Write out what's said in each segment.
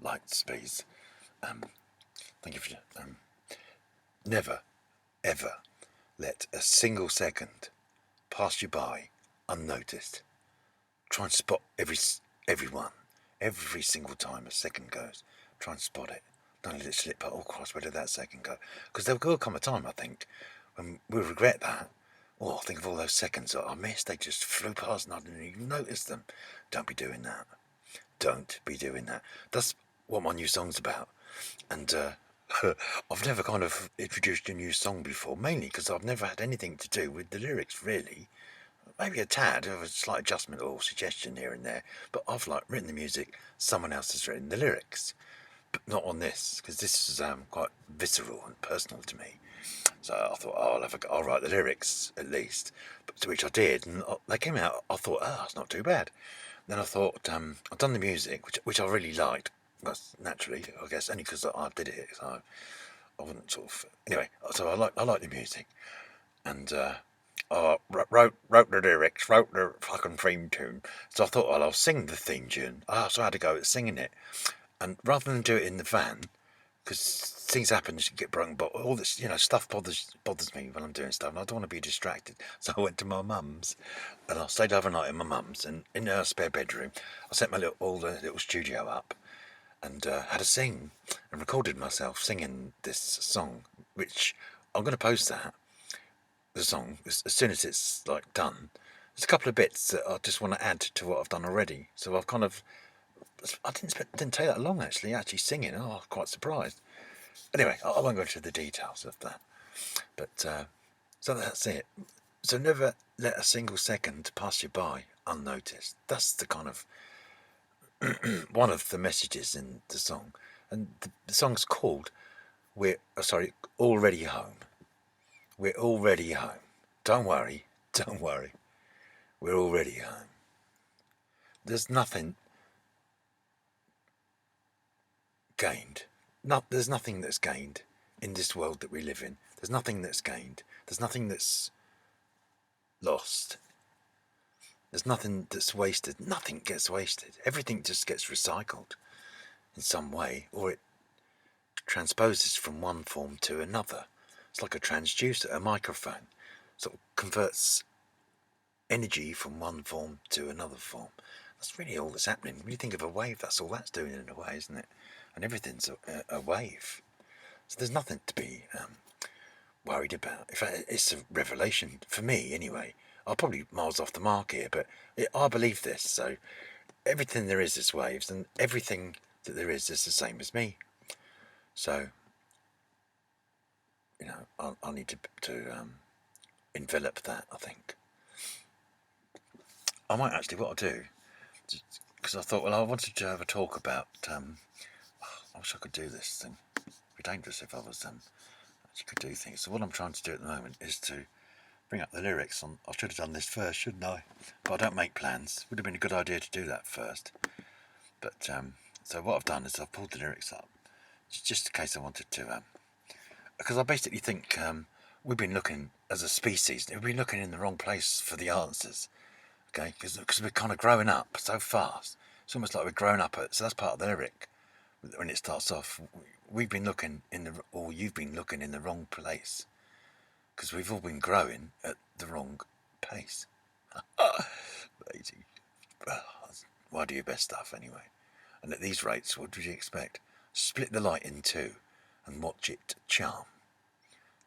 light speeds. Thank you for never, ever let a single second pass you by unnoticed. Try and spot everyone, every single time a second goes. Try and spot it. Don't let it slip. Oh, Christ, where did that second go? Because there will come a time, I think, when we'll regret that. Oh, think of all those seconds that I missed. They just flew past and I didn't even notice them. Don't be doing that. Don't be doing that. That's what my new song's about. And I've never kind of introduced a new song before, mainly because I've never had anything to do with the lyrics, really. Maybe a tad of a slight adjustment or suggestion here and there, but I've written the music, someone else has written the lyrics, but not on this, because this is quite visceral and personal to me. So I thought, oh, I'll write the lyrics at least, but to which I did, and they came out. I thought, oh, it's not too bad. Then I thought, I've done the music, which I really liked. That's naturally, I guess, only because I did it. So I wouldn't sort of anyway. So I like the music, and I wrote the lyrics, wrote the fucking theme tune. So I thought, well, I'll sing the theme tune. So I had to go at singing it, and rather than do it in the van, because things happen, you get broken, but all this, stuff bothers me when I'm doing stuff, and I don't want to be distracted. So I went to my mum's, and I stayed overnight in my mum's, and in her spare bedroom, I set my little studio up, and had a sing, and recorded myself singing this song, which I'm going to post the song as soon as it's done. There's a couple of bits that I just want to add to what I've done already. So I've kind of, didn't take that long actually singing. Oh, I was quite surprised. Anyway, I won't go into the details of that. But so that's it. So never let a single second pass you by unnoticed. That's the kind of one of the messages in the song, and the song's called Already Home." We're already home. Don't worry, don't worry. We're already home. There's nothing gained. There's nothing that's gained in this world that we live in. There's nothing that's gained. There's nothing that's lost. There's nothing that's wasted. Nothing gets wasted. Everything just gets recycled in some way, or it transposes from one form to another. It's like a transducer, a microphone. Sort of converts energy from one form to another form. That's really all that's happening. When you think of a wave, that's all that's doing in a way, isn't it? And everything's a wave. So there's nothing to be worried about. In fact, it's a revelation for me, anyway. I'm probably miles off the mark here, but I believe this. So everything there is waves, and everything that there is the same as me. So I'll need to envelop that, I think. I might actually, what I'll do, because I thought, well, I wanted to have a talk about, I wish I could do this thing. It'd be dangerous if I was, actually could do things. So what I'm trying to do at the moment is to bring up the lyrics. I should have done this first, shouldn't I? But I don't make plans. Would have been a good idea to do that first. But, so what I've done is I've pulled the lyrics up, just in case I wanted to, because I basically think we've been looking, as a species, we've been looking in the wrong place for the answers. Okay, because we're kind of growing up so fast. It's almost like we're growing up. So that's part of the lyric. When it starts off, we've been looking or you've been looking in the wrong place, because we've all been growing at the wrong pace. Lazy. Why do your best stuff anyway? And at these rates, what would you expect? Split the light in two and watch it charm.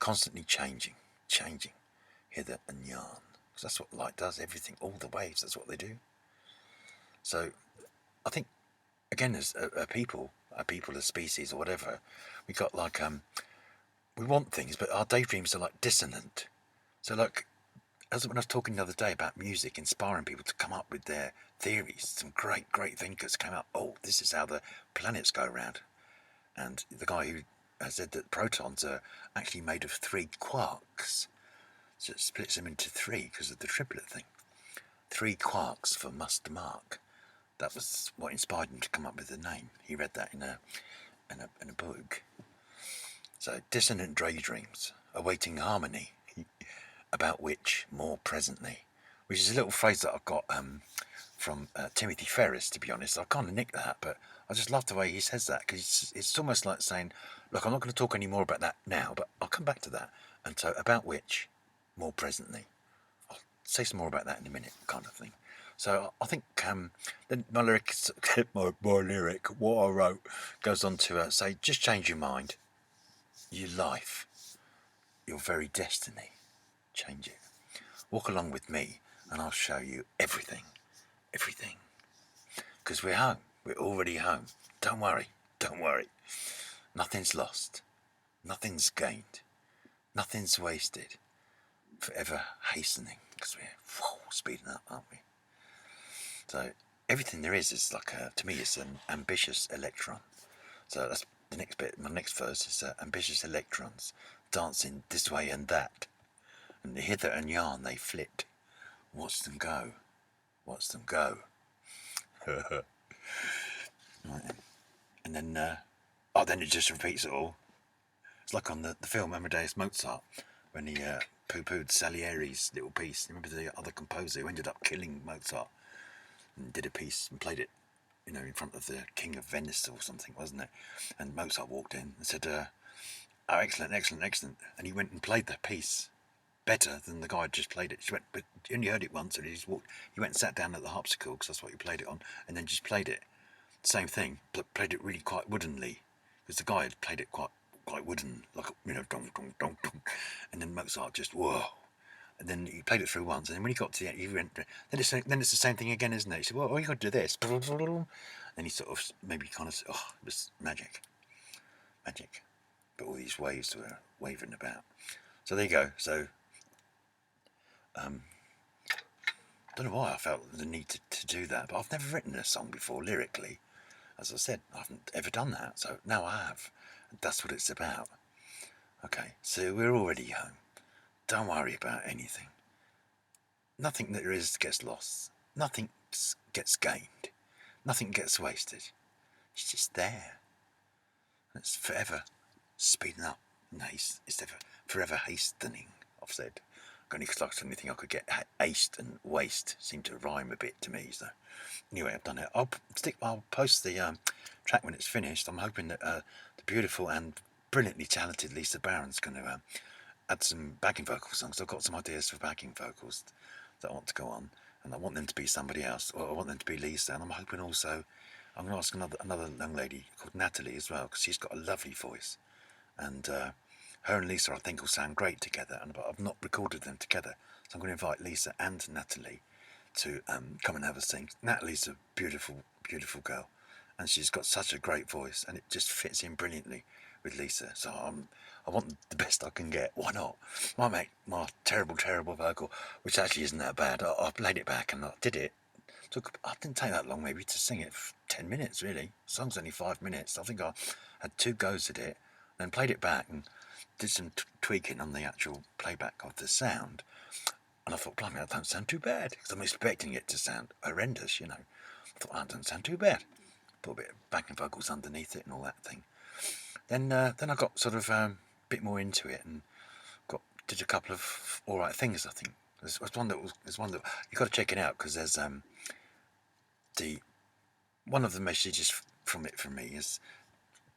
Constantly changing, hither and yon. Because that's what light does, everything, all the waves, that's what they do. So I think, again, as a people, a species or whatever, we got we want things, but our daydreams are dissonant. So as when I was talking the other day about music, inspiring people to come up with their theories, some great thinkers came up, oh, this is how the planets go around. And the guy who said that protons are actually made of 3 quarks. So it splits them into 3 because of the triplet thing. 3 quarks for Must Mark. That was what inspired him to come up with the name. He read that in a book. So dissonant daydreams, awaiting harmony, about which more presently. Which is a little phrase that I've got from Timothy Ferris, to be honest. I kind of nicked that, but I just love the way he says that, because it's almost like saying, look, I'm not going to talk any more about that now, but I'll come back to that. And so, about which, more presently. I'll say some more about that in a minute, kind of thing. So I think then my lyric, what I wrote, goes on to say, just change your mind, your life, your very destiny. Change it. Walk along with me and I'll show you everything. Everything. Because we're home. We're already home. Don't worry. Don't worry. Nothing's lost. Nothing's gained. Nothing's wasted. Forever hastening. Because we're speeding up, aren't we? So everything there is like, to me, it's an ambitious electron. So that's the next bit. My next verse is ambitious electrons dancing this way and that. And hither and yon they flit. Watch them go. Watch them go. Right then. And then, then it just repeats it all. It's like on the film Amadeus Mozart, when he poo-pooed Salieri's little piece. Remember the other composer who ended up killing Mozart and did a piece and played it, in front of the King of Venice or something, wasn't it? And Mozart walked in and said, oh, excellent, excellent, excellent. And he went and played the piece better than the guy had just played it. But he only heard it once, and he went and sat down at the harpsichord, because that's what he played it on, and then just played it. Same thing, but played it really quite woodenly, because the guy had played it quite wooden, like, dong, dong, dong, dong. And then Mozart just, whoa. And then he played it through once, and then when he got to the end, he went, then it's the same thing again, isn't it? He said, well, you got to do this. And he sort of maybe kind of, it was magic. Magic. But all these waves were wavering about. So there you go. So, don't know why I felt the need to do that, but I've never written a song before lyrically. As I said, I haven't ever done that, so now I have. And that's what it's about. Okay, so we're already home. Don't worry about anything. Nothing that there is gets lost. Nothing gets gained. Nothing gets wasted. It's just there. It's forever speeding up. It's forever hastening, I've said. Only because like anything I could get aced and waste seemed to rhyme a bit to me. So anyway, I've done it. I'll post the track when it's finished. I'm hoping that the beautiful and brilliantly talented Lisa Barron's going to add some backing vocal songs. I've got some ideas for backing vocals that I want to go on, and I want them to be somebody else, or I want them to be Lisa. And I'm hoping also I'm going to ask another young lady called Natalie as well, because she's got a lovely voice, and her and Lisa, I think, will sound great together, but I've not recorded them together. So I'm going to invite Lisa and Natalie to come and have a sing. Natalie's a beautiful, beautiful girl, and she's got such a great voice, and it just fits in brilliantly with Lisa. So I want the best I can get. Why not? Might make my terrible, terrible vocal, which actually isn't that bad. I played it back and I did it. I didn't take that long, maybe, to sing it. 10 minutes, really. The song's only 5 minutes. I think I had 2 goes at it, then played it back and did some tweaking on the actual playback of the sound, and I thought, blimey, that don't sound too bad, because I'm expecting it to sound horrendous, I thought, that don't sound too bad. Put a bit of backing vocals underneath it and all that thing. Then I got sort of a bit more into it and did a couple of all right things. I think there's one that you got to check it out, because there's one of the messages from me is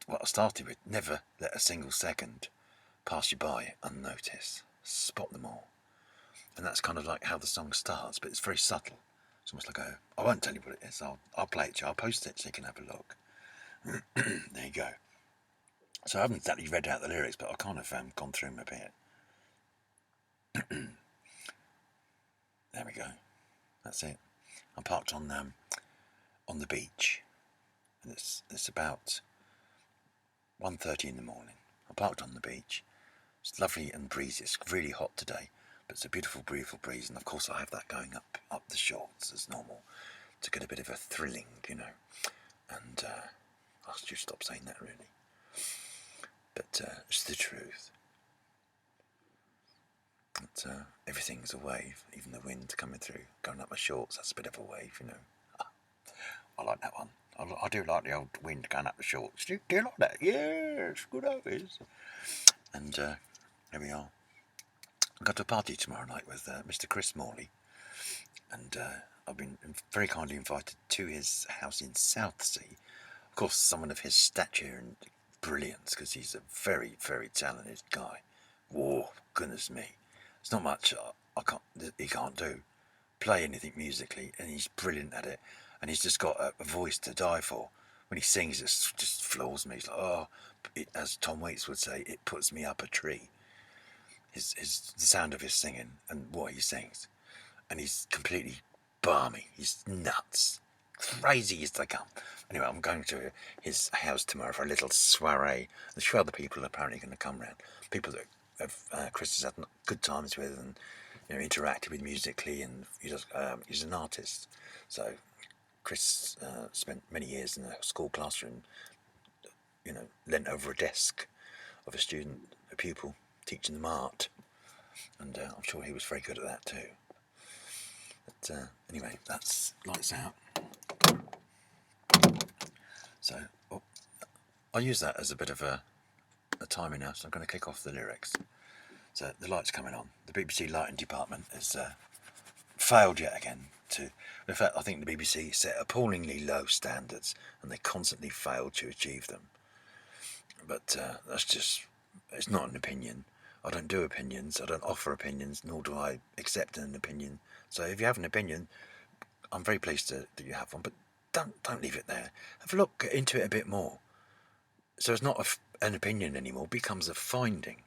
what I started with: never let a single second pass you by unnoticed. Spot them all. And that's kind of like how the song starts, but it's very subtle. It's almost like I won't tell you what it is. I'll play it to you. I'll post it so you can have a look. There you go. So I haven't exactly read out the lyrics, but I've kind of gone through them a bit. There we go. That's it. I'm parked on the beach, and it's about 1:30 in the morning. I'm parked on the beach. It's lovely and breezy. It's really hot today, but it's a beautiful, beautiful breeze. And of course, I have that going up the shorts as normal to get a bit of a thrilling, And I should stop saying that, really. But it's the truth. But, everything's a wave, even the wind coming through, going up my shorts. That's a bit of a wave, I like that one. I do like the old wind going up the shorts. Do you like that? Yes, good as is. And there we are. I got to a party tomorrow night with Mr. Chris Morley, and I've been very kindly invited to his house in Southsea. Of course, someone of his stature and brilliance, because he's a very, very talented guy. Whoa, goodness me. It's not much he can't do. Play anything musically, and he's brilliant at it. And he's just got a voice to die for. When he sings, it just floors me. He's like, oh, as Tom Waits would say, it puts me up a tree. The sound of his singing and what he sings. And he's completely balmy. He's nuts. Crazy as they come. Anyway, I'm going to his house tomorrow for a little soiree. There's a few other people apparently going to come round. People that Chris has had good times with and interacted with musically, and he's an artist. So Chris spent many years in a school classroom, leant over a desk of a pupil, teaching them art. And I'm sure he was very good at that too. But anyway, that's lights out. So I'll use that as a bit of a timer now, so I'm going to kick off the lyrics. So the light's coming on. The BBC lighting department has failed yet again. In fact, I think the BBC set appallingly low standards and they constantly fail to achieve them. But it's not an opinion. I don't do opinions, I don't offer opinions, nor do I accept an opinion. So if you have an opinion, I'm very pleased that you have one, but don't leave it there. Have a look into it a bit more. So it's not an opinion anymore, it becomes a finding.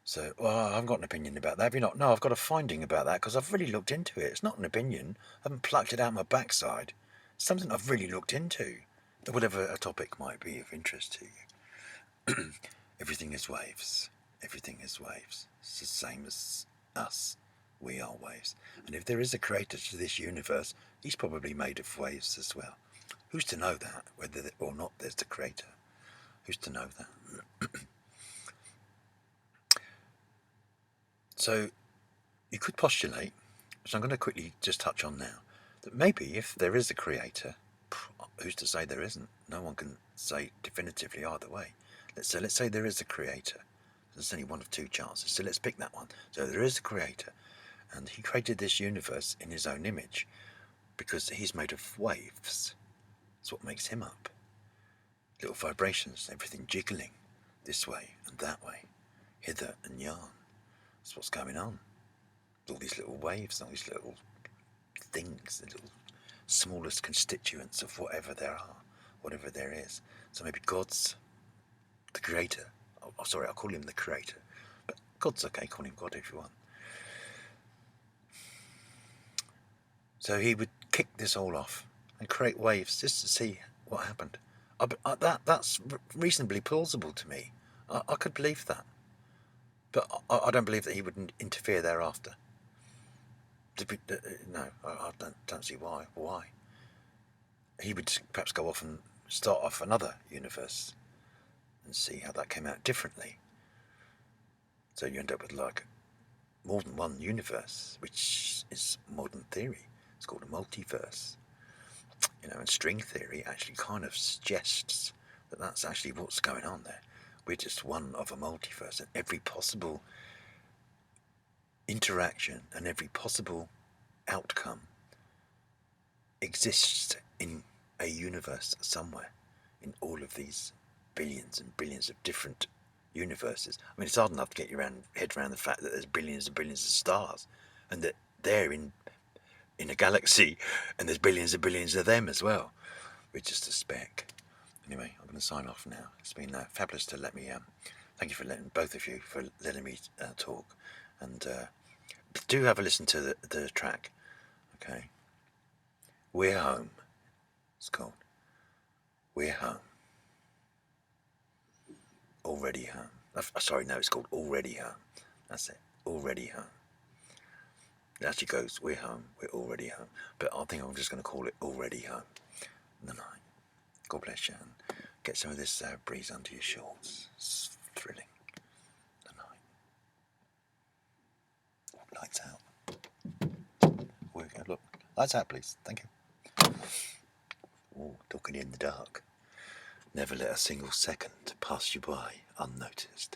So, well, I haven't got an opinion about that. Have you not? No, I've got a finding about that because I've really looked into it. It's not an opinion. I haven't plucked it out my backside. It's something I've really looked into. Whatever a topic might be of interest to you. Everything is waves. Everything is waves. It's the same as us. We are waves. And if there is a creator to this universe, he's probably made of waves as well. Who's to know that, whether or not there's a creator? Who's to know that? So you could postulate, which I'm going to quickly just touch on now, that maybe if there is a creator, who's to say there isn't? No one can say definitively either way. Let's say there is a creator. There's only one of two chances, so let's pick that one. So there is a creator, and he created this universe in his own image, because he's made of waves. That's what makes him up. Little vibrations, everything jiggling this way and that way, hither and yon. That's what's going on. All these little waves, all these little things, the little smallest constituents of whatever there are, whatever there is. So maybe God's the creator. Oh, sorry, I'll call him the creator. But God's okay, call him God if you want. So he would kick this all off and create waves just to see what happened. That's reasonably plausible to me. I could believe that. But I don't believe that he would interfere thereafter. No, I don't see why. Why? He would perhaps go off and start off another universe and see how that came out differently. So you end up with like more than one universe, which is modern theory. It's called a multiverse. And string theory actually kind of suggests that that's actually what's going on there. We're just one of a multiverse, and every possible interaction and every possible outcome exists in a universe somewhere, in all of these billions and billions of different universes. I mean, it's hard enough to get your head around the fact that there's billions and billions of stars, and that they're in a galaxy, and there's billions and billions of them as well. We're just a speck. Anyway, I'm going to sign off now. It's been fabulous to let me. Thank you for both of you for letting me talk, and do have a listen to the track. Okay, We're Home. It's called We're Home. Already Home. Sorry, no, it's called Already Home. That's it. Already Home. It actually goes, we're home, we're already home. But I think I'm just going to call it Already Home in the night. God bless you, and get some of this breeze under your shorts. It's thrilling. The night. Lights out. Where we go? Look. Lights out, please. Thank you. Oh, talking in the dark. Never let a single second pass you by unnoticed.